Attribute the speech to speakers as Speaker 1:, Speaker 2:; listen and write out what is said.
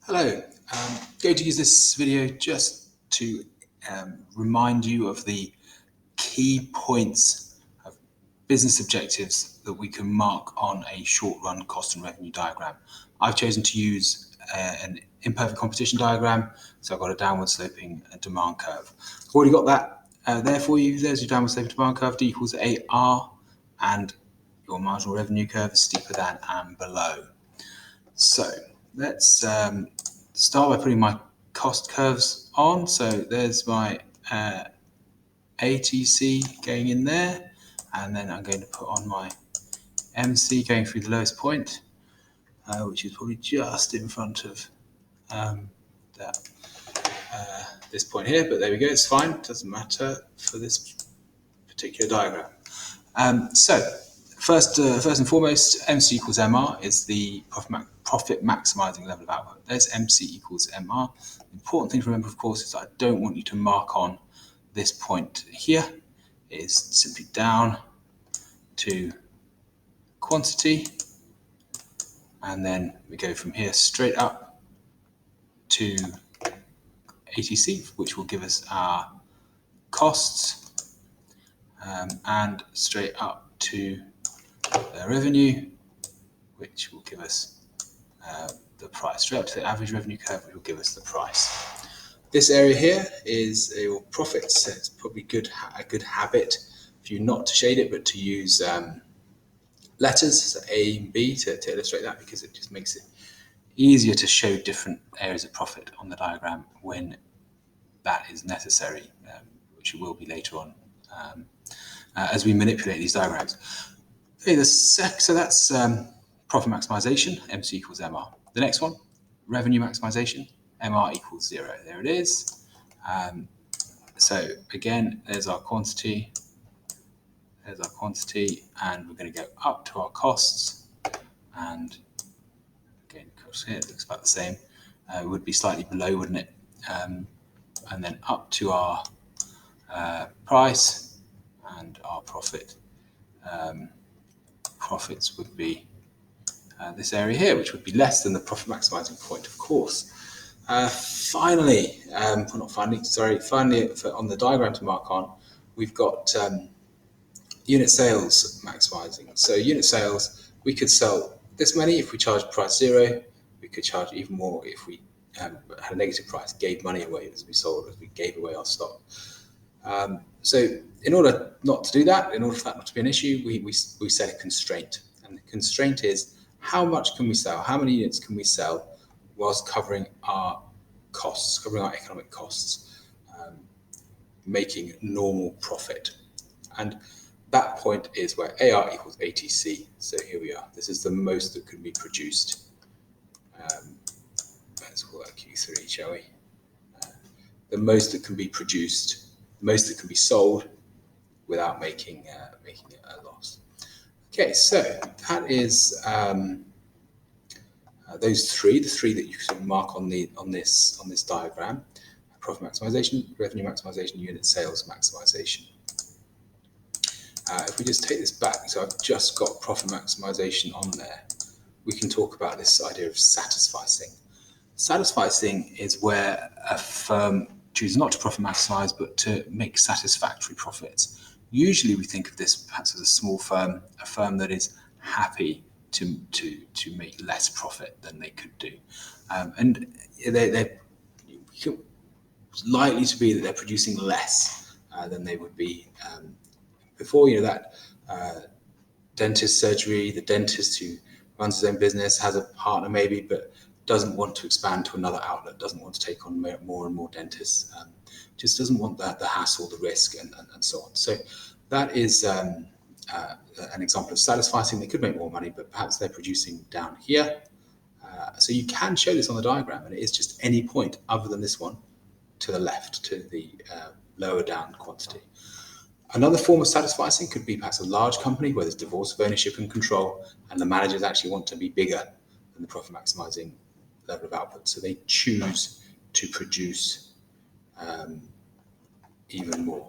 Speaker 1: Hello, I'm going to use this video just to remind you of the key points of business objectives that we can mark on a short-run cost and revenue diagram. I've chosen to use an imperfect competition diagram, so I've got a downward sloping demand curve. I've already got that there for you. There's your downward sloping demand curve, D equals AR, and your marginal revenue curve is steeper than and below. So let's start by putting my cost curves on. So there's my ATC going in there, and then I'm going to put on my MC going through the lowest point, which is probably just in front of this point here, but there we go, it's fine, it doesn't matter for this particular diagram. So first and foremost, MC equals MR is the profit maximizing level of output. There's MC equals MR. The important thing to remember, of course, is that I don't want you to mark on this point here. It is simply down to quantity, and then we go from here straight up to ATC, which will give us our costs, and straight up to the revenue, which will give us the price. Straight up to the average revenue curve, which will give us the price. This area here is your profits. So it's probably a good habit for you not to shade it, but to use letters, so A and B, to illustrate that, because it just makes it easier to show different areas of profit on the diagram when that is necessary, which it will be later on as we manipulate these diagrams. Okay, so that's profit maximization, MC equals MR. The next one, revenue maximization, MR equals 0. There it is. So again, there's our quantity, and we're going to go up to our costs, and again, here it looks about the same. It would be slightly below, wouldn't it? And then up to our price and our profit. Profits would be this area here, which would be less than the profit maximizing point, of course. Finally, on the diagram to mark on, we've got unit sales maximizing. So unit sales, we could sell this many if we charge price 0. We could charge even more if we had a negative price, gave money away as we gave away our stock. So in order not to do that, in order for that not to be an issue, we set a constraint. And the constraint is, how much can we sell? How many units can we sell whilst covering our costs, covering our economic costs, making normal profit? And that point is where AR equals ATC. So here we are. This is the most that can be produced. Let's call that Q3, shall we? The most that can be produced, the most that can be sold without making a loss. Okay, so that is those three, the three that you can mark on this diagram: profit maximization, revenue maximization, unit sales maximization. If we just take this back, so I've just got profit maximization on there, we can talk about this idea of satisficing. Satisficing is where a firm chooses not to profit maximize, but to make satisfactory profits. Usually we think of this perhaps as a small firm, a firm that is happy to make less profit than they could do. And they're likely to be that they're producing less than they would be before. You know, that dentist surgery, the dentist who runs his own business, has a partner maybe, but doesn't want to expand to another outlet, doesn't want to take on more and more dentists, just doesn't want the hassle, the risk, and so on. So that is an example of satisficing. They could make more money, but perhaps they're producing down here. So you can show this on the diagram, and it is just any point other than this one to the left, to the lower down quantity. Another form of satisficing could be perhaps a large company where there's divorce of ownership and control, and the managers actually want to be bigger than the profit maximizing level of output. So they choose to produce even more.